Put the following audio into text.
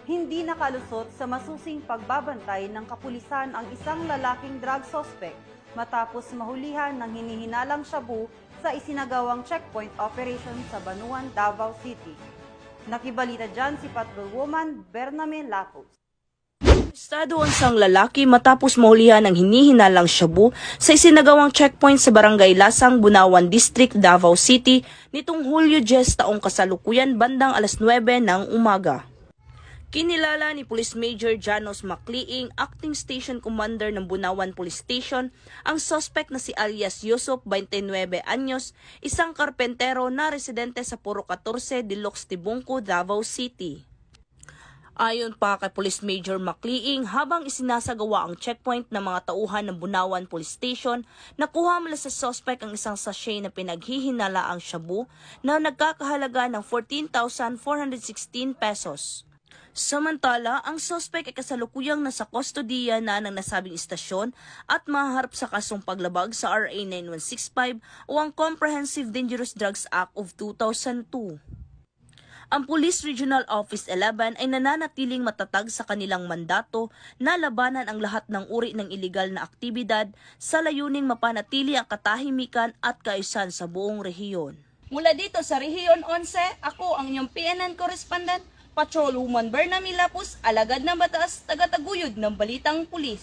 Hindi nakalusot sa masusing pagbabantay ng kapulisan ang isang lalaking drug suspect matapos mahulihan ng hinihinalang shabu sa isinagawang checkpoint operation sa Banuan, Davao City. Nakibalita dyan si Patrolwoman Bernamen Lapos. Estado ang isang lalaki matapos mahulihan ng hinihinalang shabu sa isinagawang checkpoint sa Barangay Lasang, Bunawan District, Davao City nitong Hulyo 10 taong kasalukuyan bandang alas 9 ng umaga. Kinilala ni Police Major Janos Macliing, Acting Station Commander ng Bunawan Police Station, ang suspect na si alias Yusuf, 29 anyos, isang karpentero na residente sa Puro 14, Dilox, Tibungco, Davao City. Ayon pa kay Police Major Macliing, habang isinasagawa ang checkpoint ng mga tauhan ng Bunawan Police Station, nakuha mula sa suspect ang isang sachet na pinaghihinalaang shabu na nagkakahalaga ng 14,416 pesos. Samantala, ang suspect ay kasalukuyang nasa kustodiya na ng nasabing istasyon at mahaharap sa kasong paglabag sa RA 9165 o ang Comprehensive Dangerous Drugs Act of 2002. Ang Police Regional Office 11 ay nananatiling matatag sa kanilang mandato na labanan ang lahat ng uri ng iligal na aktibidad sa layuning mapanatili ang katahimikan at kaayusan sa buong rehiyon. Mula dito sa Rehiyon 11, ako ang inyong PNN correspondent, Patrolwoman Bernamen Lapos, alagad ng batas, tagataguyod ng Balitang Pulis.